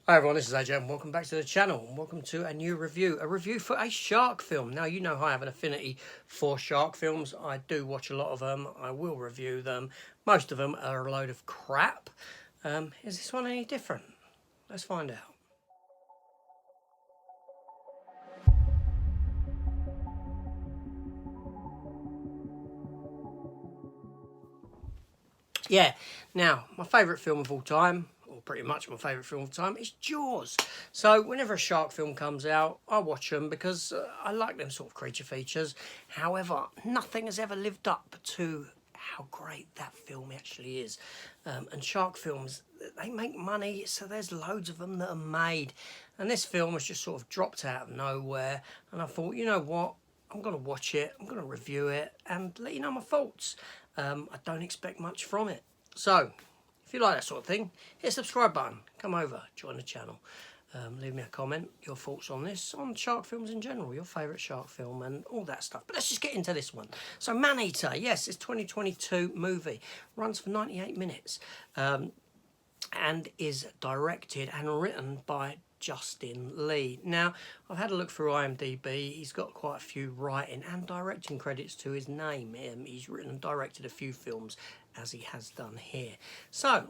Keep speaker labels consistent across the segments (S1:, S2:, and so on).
S1: Hi everyone, this is AJ and welcome back to the channel and welcome to a new review. A review for a shark film. Now you know I have an affinity for shark films. I do watch a lot of them. I will review them. Most of them are a load of crap. Is this one any different? Let's find out. Yeah, now my favourite film of all time, or pretty much my favourite film of all time, is Jaws. So whenever a shark film comes out, I watch them because I like them sort of creature features. However, nothing has ever lived up to how great that film actually is. And shark films, they make money, so there's loads of them that are made. And this film was just sort of dropped out of nowhere. And I thought, you know what? I'm going to watch it, I'm going to review it and let you know my thoughts. I don't expect much from it. So, if you like that sort of thing, hit the subscribe button, come over, join the channel. Leave me a comment, your thoughts on this, on shark films in general, your favourite shark film and all that stuff. But let's just get into this one. So Maneater, yes, it's 2022 movie, runs for 98 minutes and is directed and written by Justin Lee. Now, I've had a look through IMDb. He's got quite a few writing and directing credits to his name. He's written and directed a few films, as he has done here. So,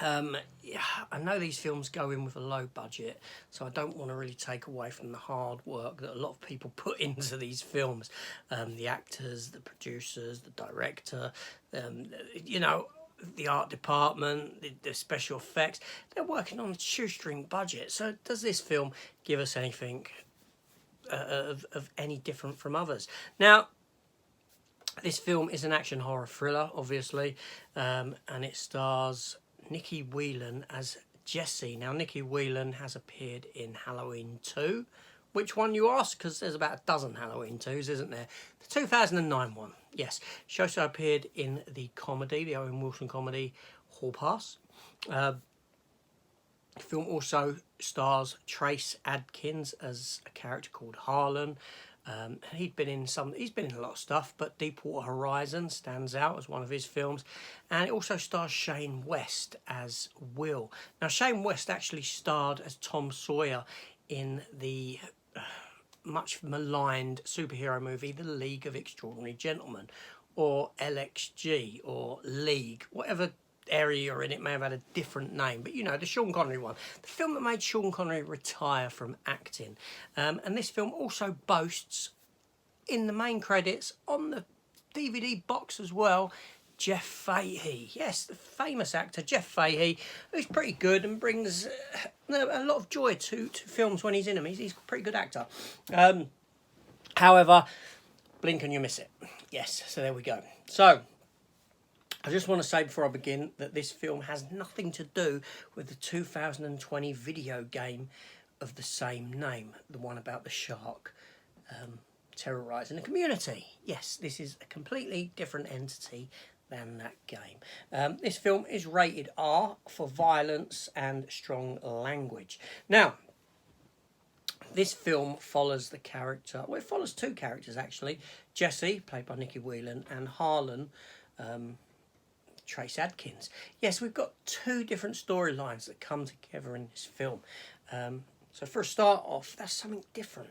S1: yeah, I know these films go in with a low budget, so I don't want to really take away from the hard work that a lot of people put into these films. The actors, the producers, the director, you know, the art department, the special effects, they're working on a shoestring budget. So does this film give us anything of any different from others? Now, this film is an action horror thriller, obviously, and it stars Nikki Whelan as Jessie. Now, Nikki Whelan has appeared in Halloween 2. Which one, you ask? Because there's about a dozen Halloween 2s, isn't there? The 2009 one, yes. She also appeared in the comedy, the Owen Wilson comedy, Hall Pass. The film also stars Trace Adkins as a character called Harlan. He's been in a lot of stuff, but Deepwater Horizon stands out as one of his films. And it also stars Shane West as Will. Now, Shane West actually starred as Tom Sawyer in the much maligned superhero movie, The League of Extraordinary Gentlemen, or LXG, or League, whatever area you're in, it may have had a different name, but you know, the Sean Connery one, the film that made Sean Connery retire from acting. And this film also boasts, in the main credits, on the DVD box as well, Jeff Fahey. Yes, the famous actor Jeff Fahey, who's pretty good and brings a lot of joy to films when he's in them. He's a pretty good actor. However, blink and you miss it. Yes, so there we go. So, I just want to say before I begin that this film has nothing to do with the 2020 video game of the same name, the one about the shark terrorising the community. Yes, this is a completely different entity than that game. This film is rated R for violence and strong language. Now, this film follows the character, well, it follows two characters actually, Jessie, played by Nikki Whelan, and Harlan, Trace Adkins. Yes, we've got two different storylines that come together in this film. So for a start off, that's something different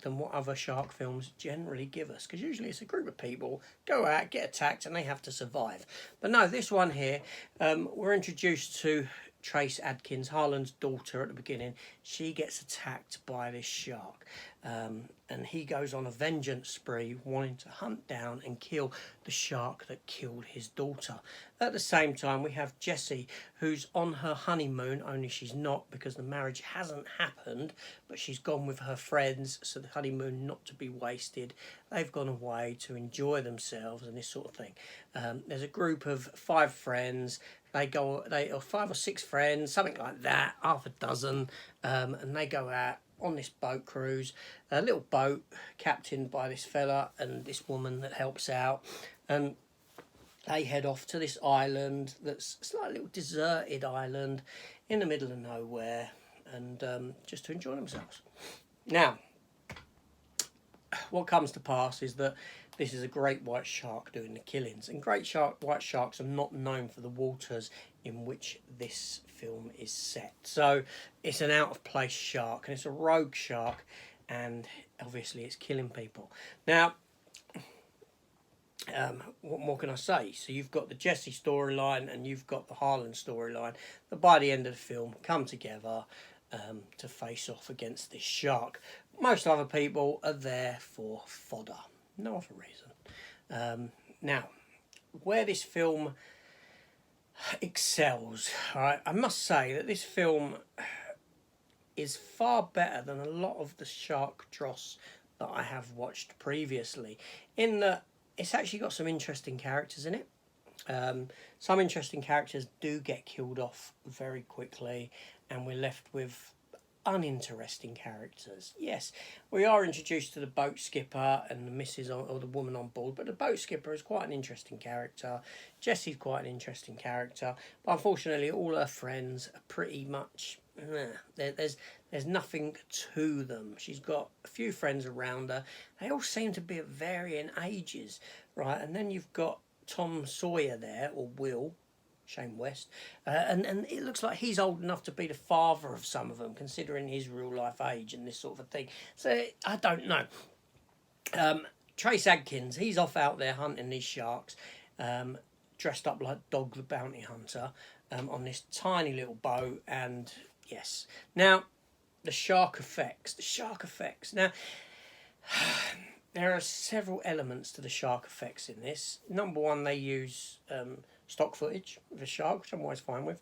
S1: than what other shark films generally give us, because usually it's a group of people go out, get attacked, and they have to survive. But no, this one here, we're introduced to Trace Adkins, Harlan's daughter, at the beginning. She gets attacked by this shark, and he goes on a vengeance spree, wanting to hunt down and kill the shark that killed his daughter. At the same time, we have Jessie, who's on her honeymoon, only she's not, because the marriage hasn't happened, but she's gone with her friends, so the honeymoon not to be wasted. They've gone away to enjoy themselves and this sort of thing. There's a group of 5 friends. Or 5 or 6 friends, something like that, half a dozen, and they go out on this boat cruise, a little boat captained by this fella and this woman that helps out, and they head off to this island that's a slightly little deserted island in the middle of nowhere, and just to enjoy themselves. Now, what comes to pass is that this is a great white shark doing the killings, and great white sharks are not known for the waters in which this film is set. So it's an out of place shark, and it's a rogue shark, and obviously it's killing people. Now, what more can I say? So you've got the Jesse storyline and you've got the Harlan storyline that by the end of the film come together to face off against this shark. Most other people are there for fodder, no other reason. Now, where this film excels, right, I must say that this film is far better than a lot of the shark dross that I have watched previously, in that it's actually got some interesting characters in it. Some interesting characters do get killed off very quickly, and we're left with uninteresting characters. Yes, we are introduced to the boat skipper and the missus or the woman on board, but the boat skipper is quite an interesting character. Jesse's quite an interesting character, but unfortunately all her friends are pretty much there's nothing to them. She's got a few friends around her. They all seem to be at varying ages, right? And then you've got Tom Sawyer there, or Will, Shane West, and it looks like he's old enough to be the father of some of them, considering his real life age and this sort of thing. So I don't know. Trace Adkins, he's off out there hunting these sharks, dressed up like Dog the Bounty Hunter, on this tiny little boat. And yes, now the shark effects. Now, there are several elements to the shark effects in this. Number one, they use stock footage of a shark, which I'm always fine with.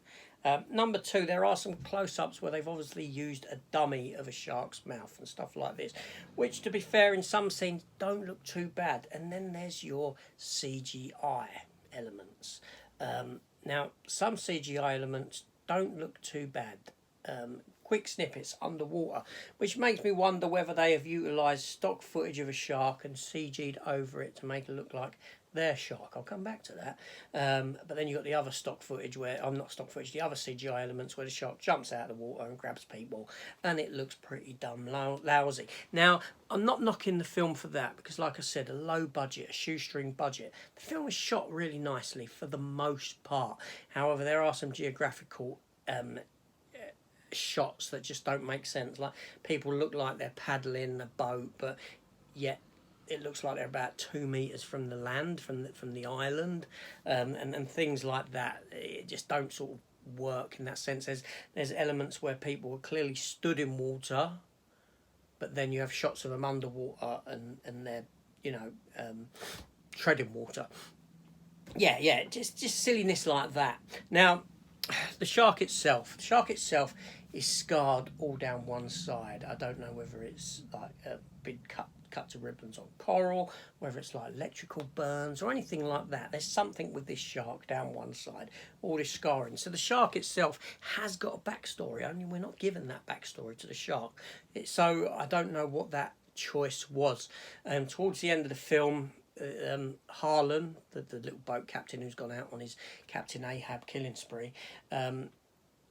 S1: Number two, there are some close-ups where they've obviously used a dummy of a shark's mouth and stuff like this, which, to be fair, in some scenes don't look too bad. And then there's your CGI elements. Now, some CGI elements don't look too bad. Quick snippets underwater, which makes me wonder whether they have utilised stock footage of a shark and CG'd over it to make it look like their shark. I'll come back to that. But then you've got the other stock footage where, not stock footage, the other CGI elements where the shark jumps out of the water and grabs people, and it looks pretty dumb lousy. Now, I'm not knocking the film for that, because like I said, a low budget, a shoestring budget. The film is shot really nicely for the most part. However, there are some geographical shots that just don't make sense. Like, people look like they're paddling a boat, but yet it looks like they're about 2 meters from the land, from the island, and things like that. It just don't sort of work in that sense. There's elements where people are clearly stood in water, but then you have shots of them underwater and they're treading water. Yeah, just silliness like that. Now, the shark itself is scarred all down one side. I don't know whether it's like a big cut to ribbons on coral, whether it's like electrical burns or anything like that. There's something with this shark down one side, all this scarring. So the shark itself has got a backstory, only we're not given that backstory to the shark. So I don't know what that choice was. Towards the end of the film, Harlan, the little boat captain who's gone out on his Captain Ahab killing spree,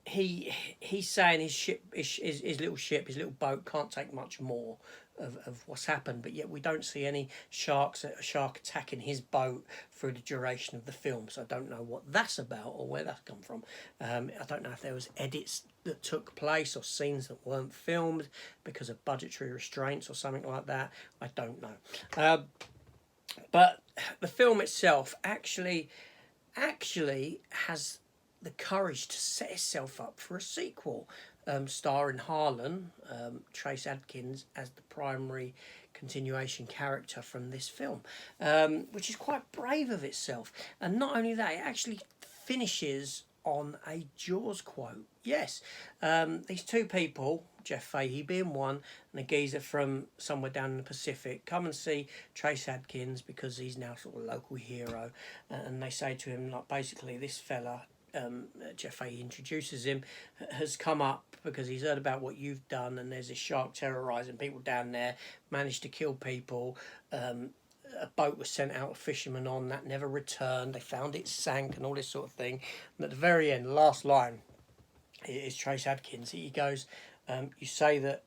S1: he's saying his little ship, his little boat can't take much more of what's happened, but yet we don't see any shark attacking his boat through the duration of the film. So I don't know what that's about or where that's come from. I don't know if there was edits that took place or scenes that weren't filmed because of budgetary restraints or something like that. I don't know. But the film itself actually has the courage to set itself up for a sequel, starring Harlan, Trace Adkins, as the primary continuation character from this film, which is quite brave of itself. And not only that, it actually finishes on a Jaws quote. Yes, these two people, Jeff Fahey being one, and a geezer from somewhere down in the Pacific, come and see Trace Adkins because he's now sort of a local hero, and they say to him, like, basically, this fella, Jeff Fahey introduces him, has come up because he's heard about what you've done, and there's a shark terrorising people down there, managed to kill people. A boat was sent out, a fisherman on, that never returned. They found it sank and all this sort of thing. And at the very end, last line, is Trace Adkins. He goes, you say that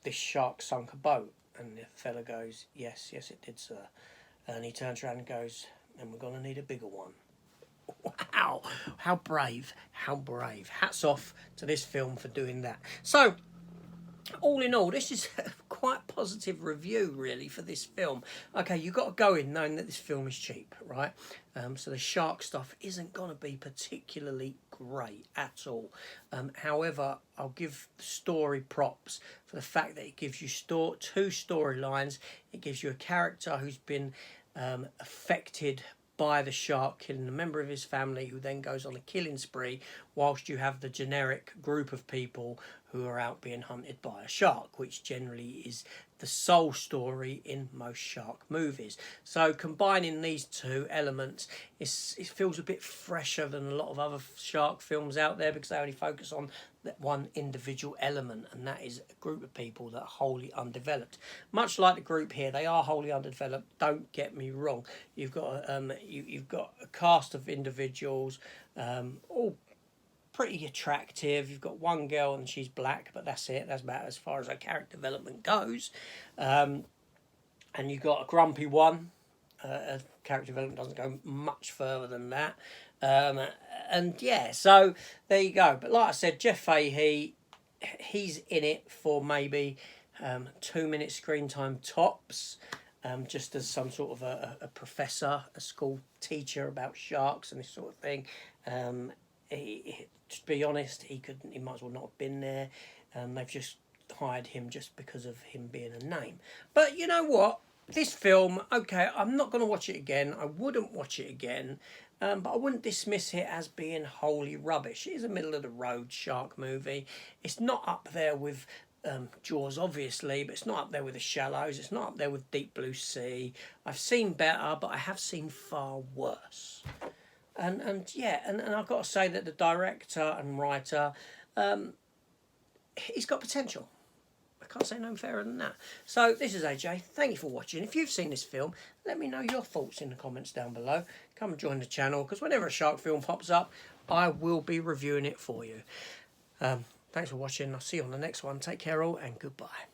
S1: this shark sunk a boat? And the fella goes, yes, it did, sir. And he turns around and goes, and we're going to need a bigger one. Wow, how brave, how brave. Hats off to this film for doing that. So, all in all, this is a quite positive review, really, for this film. Okay, you've got to go in knowing that this film is cheap, right? So the shark stuff isn't going to be particularly great at all. However, I'll give the story props for the fact that it gives you two storylines. It gives you a character who's been affected by the shark killing a member of his family, who then goes on a killing spree, whilst you have the generic group of people who are out being hunted by a shark, which generally is the sole story in most shark movies. So combining these two elements, it feels a bit fresher than a lot of other shark films out there, because they only focus on that one individual element, and that is a group of people that are wholly undeveloped. Much like the group here, they are wholly undeveloped. Don't get me wrong. You've got you've got a cast of individuals, all pretty attractive. You've got one girl and she's black, but that's it. That's about as far as her character development goes. And you've got a grumpy one. Character development doesn't go much further than that. And yeah, so there you go. But like I said, Jeff Fahey, he's in it for maybe 2 minutes screen time tops. Just as some sort of a professor, a school teacher about sharks and this sort of thing. To be honest, he might as well not have been there. They've just hired him just because of him being a name. But you know what? This film, okay, I'm not going to watch it again. I wouldn't watch it again. But I wouldn't dismiss it as being wholly rubbish. It is a middle-of-the-road shark movie. It's not up there with Jaws, obviously, but it's not up there with The Shallows. It's not up there with Deep Blue Sea. I've seen better, but I have seen far worse. And I've got to say that the director and writer, he's got potential. I can't say no fairer than that. So this is AJ. Thank you for watching. If you've seen this film, let me know your thoughts in the comments down below. Come and join the channel, because whenever a shark film pops up, I will be reviewing it for you. Thanks for watching. I'll see you on the next one. Take care all, and goodbye.